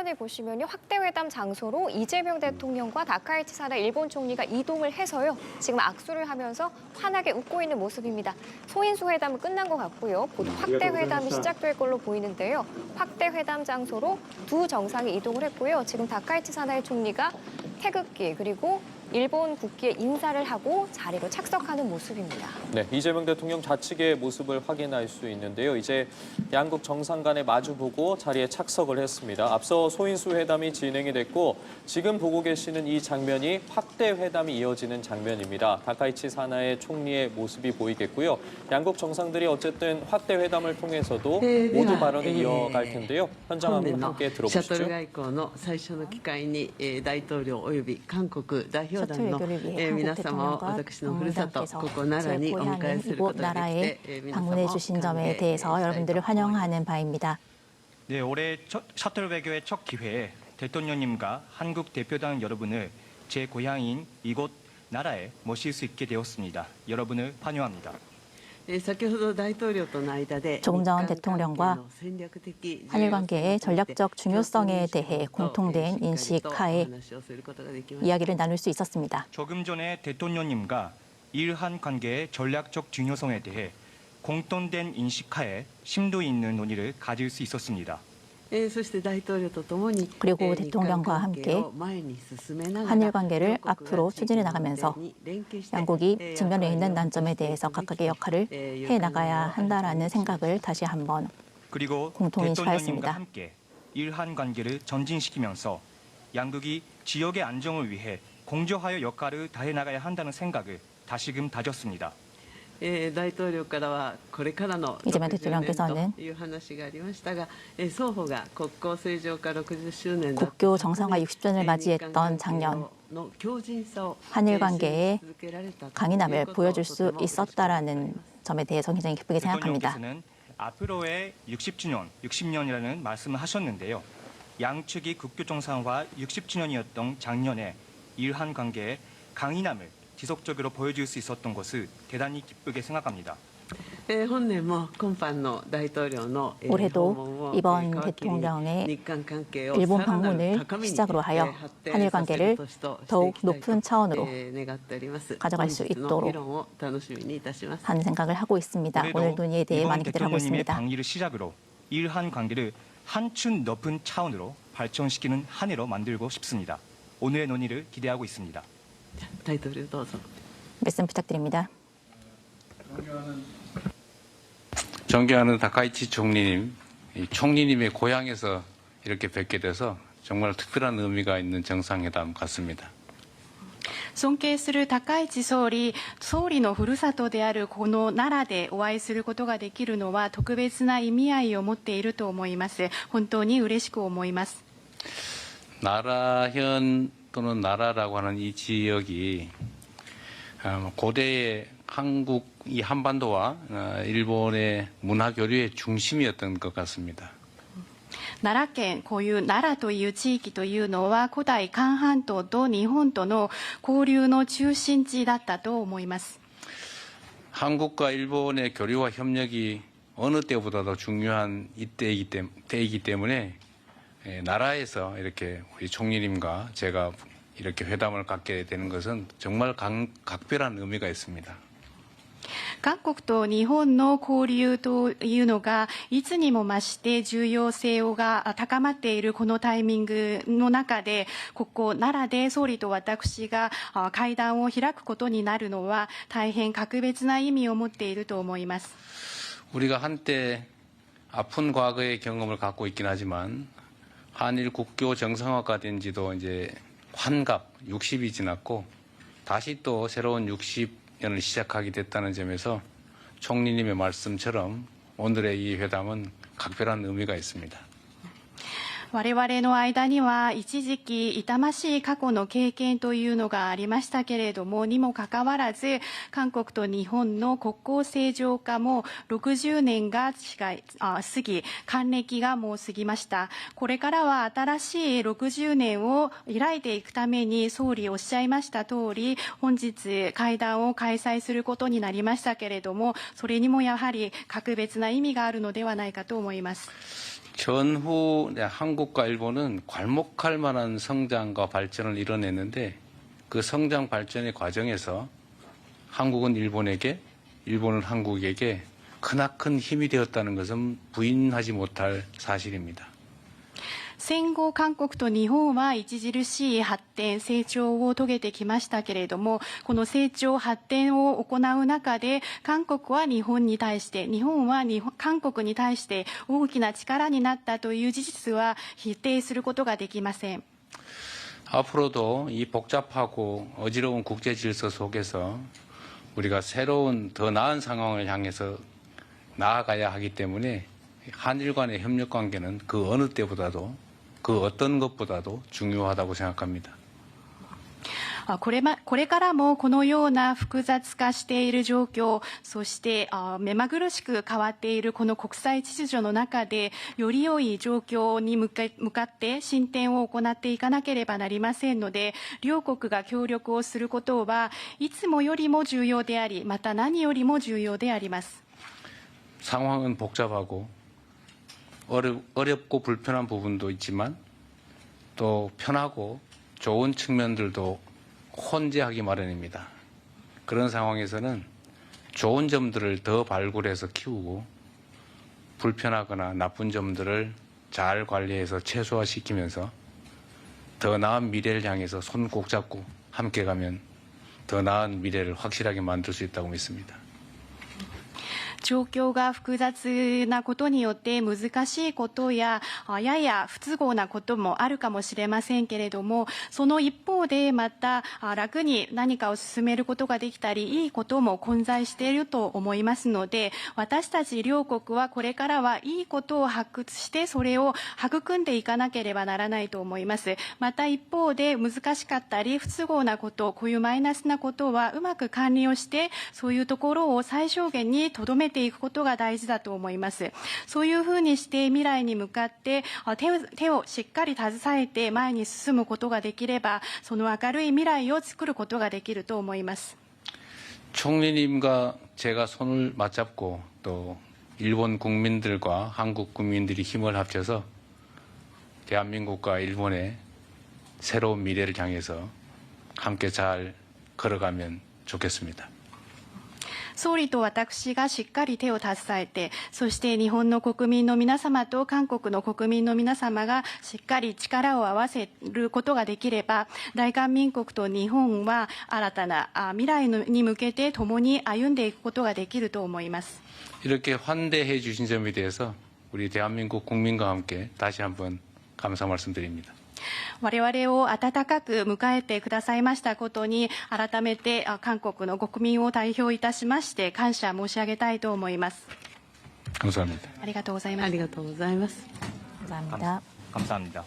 화면을 보시면요. 확대회담 장소로 이재명 대통령과 다카이치 사다 일본 총리가 이동을 해서요. 지금 악수를 하면서 환하게 웃고 있는 모습입니다. 소인수 회담은 끝난 것 같고요. 곧 확대회담이 시작될 걸로 보이는데요. 확대회담 장소로 두 정상이 이동을 했고요. 지금 다카이치 사다의 총리가 태극기 그리고 일본 국기에 인사를 하고 자리로 착석하는 모습입니다. 네, 이재명 대통령 좌측의 모습을 확인할 수 있는데요. 이제 양국 정상 간에 마주보고 자리에 착석을 했습니다. 앞서 소인수 회담이 진행이 됐고 지금 보고 계시는 이 장면이 확대 회담이 이어지는 장면입니다. 다카이치 사나의 총리의 모습이 보이겠고요. 양국 정상들이 어쨌든 확대 회담을 통해서도 모두 발언을 이어갈 텐데요. 현장 한번 함께 들어보시죠. 셔틀外交の最初の機会に大統領および韓国代表団の皆様を私のふるさとここ奈良にお迎えすることができて 방문해 주신 점에 대해서 여러분들을 환영하는 바입니다. 네, 올해 셔틀 외교의 첫 기회에 대통령님과 한국 대표단 여러분을 제 고향인 이곳 나라에 모실 수 있게 되었습니다. 여러분을 환영합니다. 조금 전 대통령과 한일 관계의 전략적 중요성에 대해 공통된 인식 하에 이야기를 나눌 수 있었습니다. 조금 전에 대통령님과 일한 관계의 전략적 중요성에 대해 공통된 인식 하에 심도 있는 논의를 가질 수 있었습니다. 그리고 대통령과 함께 한일 관계를 앞으로 추진해 나가면서 양국이 직면해 있는 난점에 대해서 각각의 역할을 해 나가야 한다라는 생각을 다시 한번 그리고 공통 대통령님과 인식하였습니다. 함께 일한 관계를 전진시키면서 양국이 지역의 안정을 위해 공조하여 역할을 다해 나가야 한다는 생각을 다시금 다졌습니다. 이재명 대통령께서는 국교 정상화 60주년을 맞이했던 작년 한일 관계의 강인함을 보여줄 수 있었다라는 점에 대해서 굉장히 기쁘게 생각합니다. 대통령께서는 앞으로의 60년이라는 말씀을 하셨는데요. 양측이 국교 정상화 60주년이었던 작년에 일한 관계의 강인함을 지속적으로 보여줄 수 있었던 것을 대단히 기쁘게 생각합니다. 올해도 이번 대통령의 일본 방문을 시작으로 하여 한일 관계를 더욱 높은 차원으로 가져갈 수 있도록 하는 생각을 하고 있습니다. 오늘 논의에 대해 많이 기대를 하고 있습니다. 방위를 시작으로 일한 관계를 한층 높은 차원으로 발전시키는 한 해로 만들고 싶습니다. 오늘의 논의를 기대하고 있습니다. 말씀 부탁드립니다. 존경하는 다카이치 총리님, 총리님의 고향에서 이렇게 뵙게 돼서 정말 특별한 의미가 있는 정상회담 같습니다. 尊敬する高市総理のふるさとであるこの奈良でお会いすることができるのは特別な意味合いを持っていると思います。本当に嬉しく思います。 나라현 또는 나라라고 하는 이 지역이 고대의 한국 이 한반도와 일본의 문화 교류의 중심이었던 것 같습니다. 奈良県こういう奈良という地域というのは古代韓半島と日本との交流の中心地だったと思います。 한국과 일본의 교류와 협력이 어느 때보다도 중요한 때이기 때문에 나라에서 이렇게 우리 총리님과 제가 이렇게 회담을 갖게 되는 것은 정말 각별한 의미가 있습니다. 韓国と日本の交流というのがいつにも増して重要性が高まっているこのタイミングの中でここ奈良で総理と私が会談を開くことになるのは大変格別な意味を持っていると思います。 우리가 한때 아픈 과거의 경험을 갖고 있긴 하지만 한일 국교 정상화가 된 지도 이제 환갑 60이 지났고 다시 또 새로운 60년을 시작하게 됐다는 점에서 총리님의 말씀처럼 오늘의 이 회담은 각별한 의미가 있습니다. 我々の間には一時期痛ましい過去の経験というのがありましたけれどもにもかかわらず韓国と日本の国交正常化も60年が過ぎ還暦がもう過ぎました。これからは新しい60年を開いていくために総理おっしゃいました通り本日会談を開催することになりましたけれどもそれにもやはり格別な意味があるのではないかと思います。 전후 한국과 일본은 괄목할 만한 성장과 발전을 이뤄냈는데 그 성장 발전의 과정에서 한국은 일본에게, 일본은 한국에게 크나큰 힘이 되었다는 것은 부인하지 못할 사실입니다. 戦後韓国と日本は著しい発展成長を遂げてきましたけれども、この成長発展を行う中で韓国は日本に対して、日本は韓国に対して大きな力になったという事実は否定することができません。 앞으로도 이 복잡하고 어지러운 국제 질서 속에서 우리가 새로운 더 나은 상황을 향해서 나아가야 하기 때문에 한일 간의 협력 관계는 그 어느 때보다도 그 어떤 것보다도 중요하다고 생각합니다. これからもこのような複雑化している状況、そして目まぐるしく変わっているこの国際秩序の中で、より良い状況に向かって進展を行っていかなければなりませんので、両国が協力をすることはいつもよりも重要であり、また何よりも重要であります。 상황은 복잡하고 어렵고 불편한 부분도 있지만 또 편하고 좋은 측면들도 혼재하기 마련입니다. 그런 상황에서는 좋은 점들을 더 발굴해서 키우고 불편하거나 나쁜 점들을 잘 관리해서 최소화시키면서 더 나은 미래를 향해서 손 꼭 잡고 함께 가면 더 나은 미래를 확실하게 만들 수 있다고 믿습니다. 状況が複雑なことによって難しいことややや不都合なこともあるかもしれませんけれども、その一方でまた楽に何かを進めることができたり、いいことも混在していると思いますので、私たち両国はこれからはいいことを発掘してそれを育んでいかなければならないと思います。また一方で難しかったり不都合なこと、こういうマイナスなことはうまく管理をして、そういうところを最小限にとどめていくことが大事だと思います。そういうふうにして未来に向かって手をしっかり携えて前に進むことができれば、その明るい未来を作ることができると思います。 총리님과 제가 손을 맞잡고 또 일본 국민들과 한국 국민들이 힘을 합쳐서 대한민국과 일본의 새로운 미래를 향해서 함께 잘 걸어가면 좋겠습니다. 総理と私がしっかり手を携えて、そして日本の国民の皆様と韓国の国民の皆様がしっかり力を合わせることができれば、大韓民国と日本は新たな未来に向けて共に歩んでいくことができると思います。 이렇게 환대해 주신 점에 대해서 우리 대한민국 국민과 함께 다시 한번 감사 말씀드립니다. 我々を温かく迎えてくださいましたことに、改めて韓国の国民を代表いたしまして感謝申し上げたいと思います。 감사합니다. ありがとうございます。ありがとうございます。 감사합니다. 감사합니다.